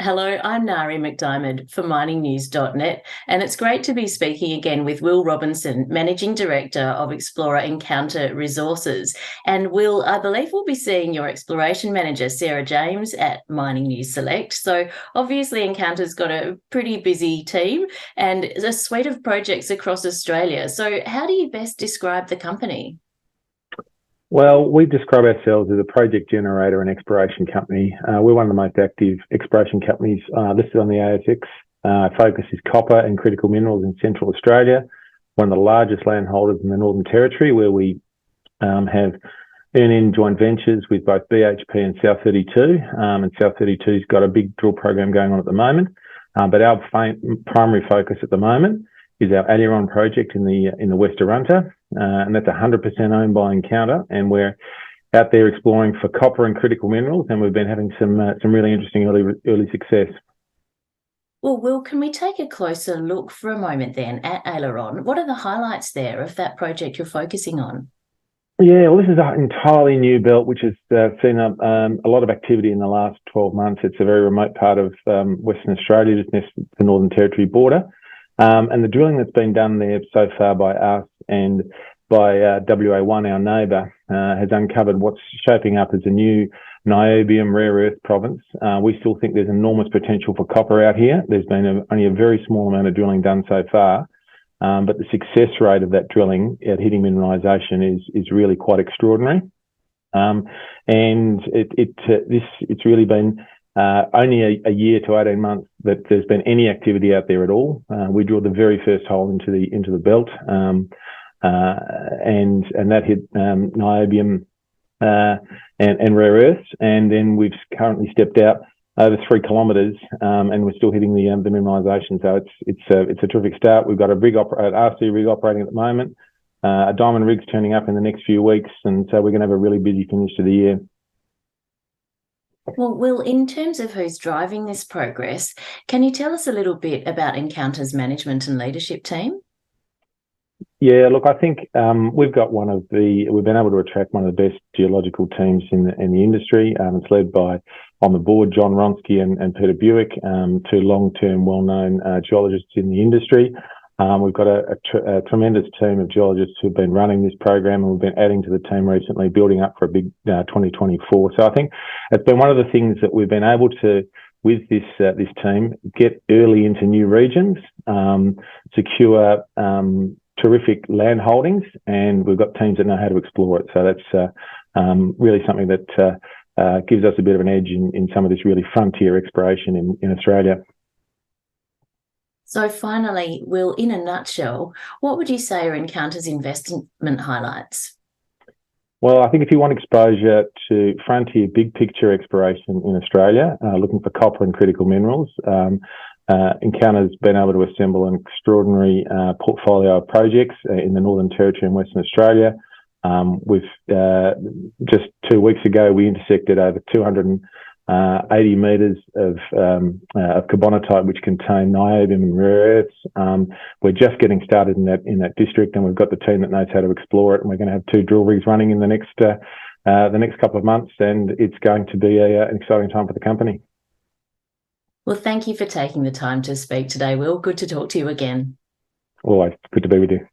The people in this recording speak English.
Hello, I'm Nari McDiarmid for miningnews.net, and it's great to be speaking again with Will Robinson, Managing Director of Explorer Encounter Resources. And Will, I believe we'll be seeing your Exploration Manager, Sarah James, at Mining News Select. So obviously Encounter's got a pretty busy team and a suite of projects across Australia. So how do you best describe the company? Well, we describe ourselves as a project generator and exploration company. We're one of the most active exploration companies listed on the ASX. Focus is copper and critical minerals in Central Australia, one of the largest landholders in the Northern Territory, where we have earn-in joint ventures with both BHP and South32. And South32's got a big drill program going on at the moment. But our primary focus at the moment is our Aileron project in the West Arunta, and that's 100% owned by Encounter, and we're out there exploring for copper and critical minerals, and we've been having some really interesting early success. Well, Will, can we take a closer look for a moment then at Aileron? What are the highlights there of that project you're focusing on? Yeah, well, this is an entirely new belt which has seen a lot of activity in the last 12 months. It's a very remote part of Western Australia, just next to the Northern Territory border. And the drilling that's been done there so far by us and by WA1, our neighbour, has uncovered what's shaping up as a new niobium-rare earth province. We still think there's enormous potential for copper out here. There's been only a very small amount of drilling done so far, but the success rate of that drilling at hitting mineralisation is really quite extraordinary. And it's really been only a year to 18 months that there's been any activity out there at all. We drilled the very first hole into the belt, and that hit niobium and rare earths. And then we've currently stepped out over 3 kilometres, and we're still hitting the mineralisation. So it's a terrific start. We've got a RC rig operating at the moment. A diamond rig's turning up in the next few weeks, and so we're going to have a really busy finish to the year. Well, Will, in terms of who's driving this progress, can you tell us a little bit about Encounter's management and leadership team? Yeah, look, I think we've been able to attract one of the best geological teams in the industry. It's led by, on the board, John Ronsky and Peter Buick, 2 long-term, well-known geologists in the industry. We've got a tremendous team of geologists who've been running this program, and we've been adding to the team recently, building up for a big 2024. So I think it's been one of the things that we've been able to, with this team, get early into new regions, secure terrific land holdings, and we've got teams that know how to explore it. So that's really something that gives us a bit of an edge in some of this really frontier exploration in Australia. So finally, Will, in a nutshell, what would you say are Encounter's investment highlights? Well, I think if you want exposure to frontier big picture exploration in Australia, looking for copper and critical minerals, Encounter's been able to assemble an extraordinary portfolio of projects in the Northern Territory and Western Australia. Just 2 weeks ago, we intersected over 280 metres of carbonatite, which contain niobium and rare earths. We're just getting started in that district, and we've got the team that knows how to explore it. And we're going to have 2 drill rigs running in the next couple of months, and it's going to be an exciting time for the company. Well, thank you for taking the time to speak today, Will. Good to talk to you again. Always good to be with you.